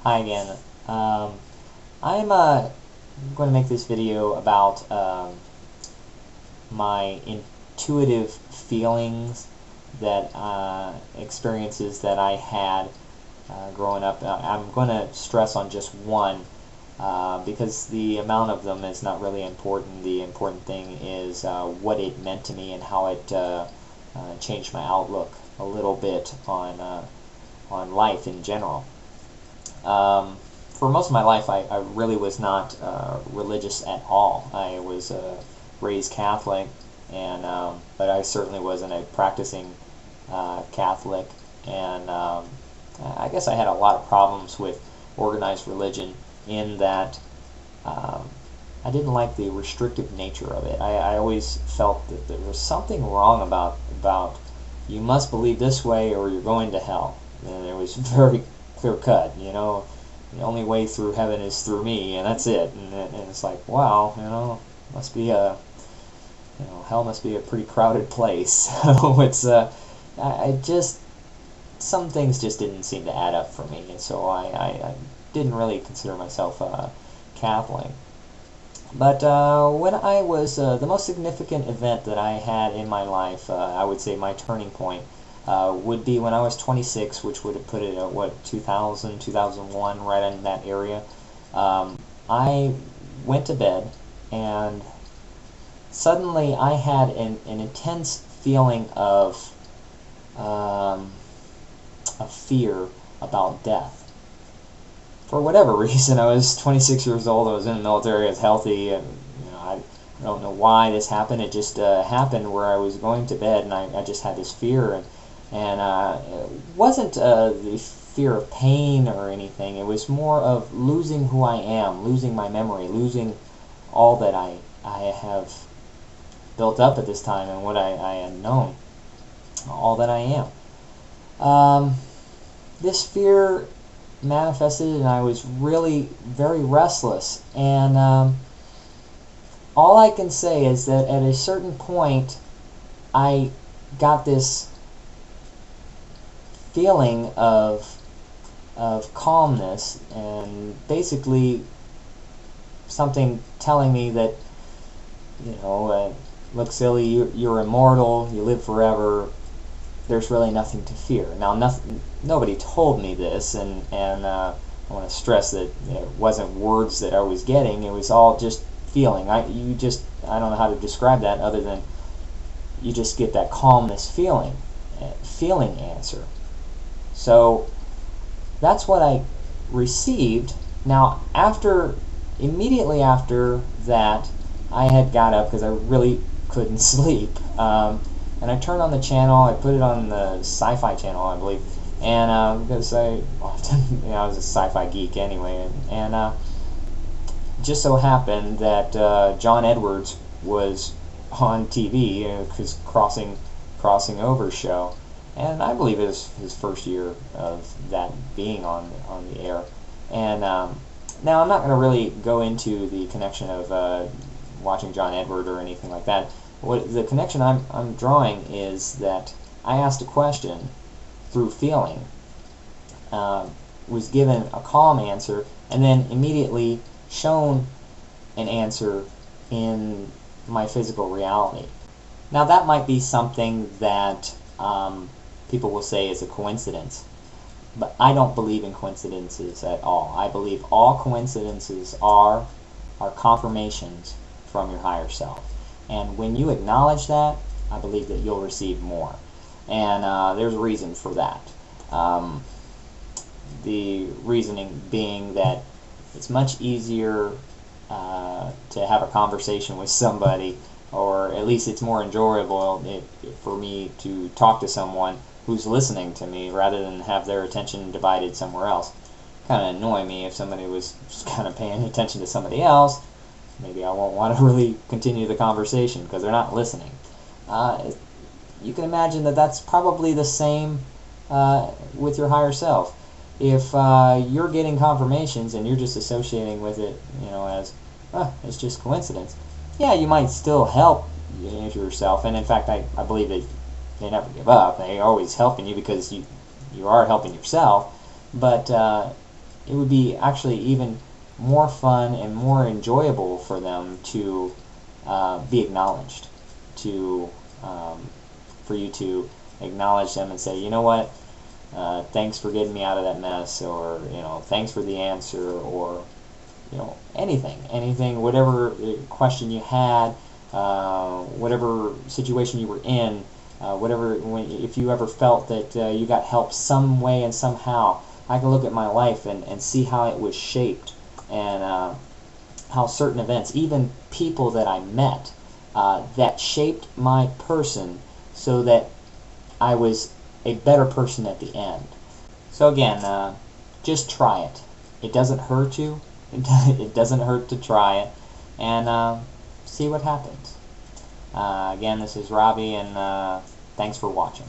Hi again. I'm going to make this video about my intuitive feelings that experiences that I had growing up. I'm going to stress on just one because the amount of them is not really important. The important thing is what it meant to me and how it changed my outlook a little bit on life in general. For most of my life, I really was not religious at all. I was raised Catholic, and but I certainly wasn't a practicing Catholic, and I guess I had a lot of problems with organized religion in that I didn't like the restrictive nature of it. I always felt that there was something wrong about you must believe this way or you're going to hell. And it was very clear cut, you know. The only way through heaven is through me, and that's it. And it's like, wow, must be hell must be a pretty crowded place. So it's I just some things just didn't seem to add up for me, and so I didn't really consider myself Catholic. But when I was the most significant event that I had in my life, I would say my turning point would be when I was 26, which would have put it at, what, 2000, 2001, right in that area. I went to bed, and suddenly I had an intense feeling of fear about death. For whatever reason, I was 26 years old, I was in the military, I was healthy, and I don't know why this happened. It just happened where I was going to bed, and I just had this fear, and it wasn't the fear of pain or anything. It was more of losing who I am, losing my memory, losing all that I have built up at this time and what I had known, all that I am. This fear manifested, and I was really very restless, and all I can say is that at a certain point I got this feeling of calmness, and basically something telling me that, look, silly, you're immortal, you live forever, there's really nothing to fear. Now, nobody told me this, and I want to stress that it wasn't words that I was getting. It was all just feeling. I don't know how to describe that other than you just get that calmness feeling answer. So that's what I received. Now, immediately after that, I had got up because I really couldn't sleep. And I turned on the channel. I put it on the Sci-Fi channel, I believe, and because I often, I was a sci-fi geek anyway, and just so happened that John Edwards was on TV, his Crossing Over show, and I believe it was his first year of that being on the air. And now I'm not going to really go into the connection of watching John Edward or anything like that. What the connection I'm drawing is that I asked a question through feeling, was given a calm answer, and then immediately shown an answer in my physical reality. Now that might be something that people will say is a coincidence, but I don't believe in coincidences at all. I believe all coincidences are confirmations from your higher self. And when you acknowledge that, I believe that you'll receive more. And there's a reason for that. The reasoning being that it's much easier to have a conversation with somebody, or at least it's more enjoyable for me to talk to someone who's listening to me rather than have their attention divided somewhere else. Kind of annoy me if somebody was just kind of paying attention to somebody else. Maybe I won't want to really continue the conversation because they're not listening. You can imagine that that's probably the same with your higher self. If you're getting confirmations and you're just associating with it, as it's just coincidence, yeah, you might still help yourself. And in fact, I believe that they never give up. They're always helping you because you are helping yourself. But it would be actually even more fun and more enjoyable for them to be acknowledged, to for you to acknowledge them and say, you know what, thanks for getting me out of that mess, or thanks for the answer, or anything, whatever question you had, whatever situation you were in, if you ever felt that you got help some way and somehow. I can look at my life and see how it was shaped, and how certain events, even people that I met, that shaped my person so that I was a better person at the end. So again, just try it. It doesn't hurt you. It doesn't hurt to try it, and see what happens. Again, this is Robbie, and thanks for watching.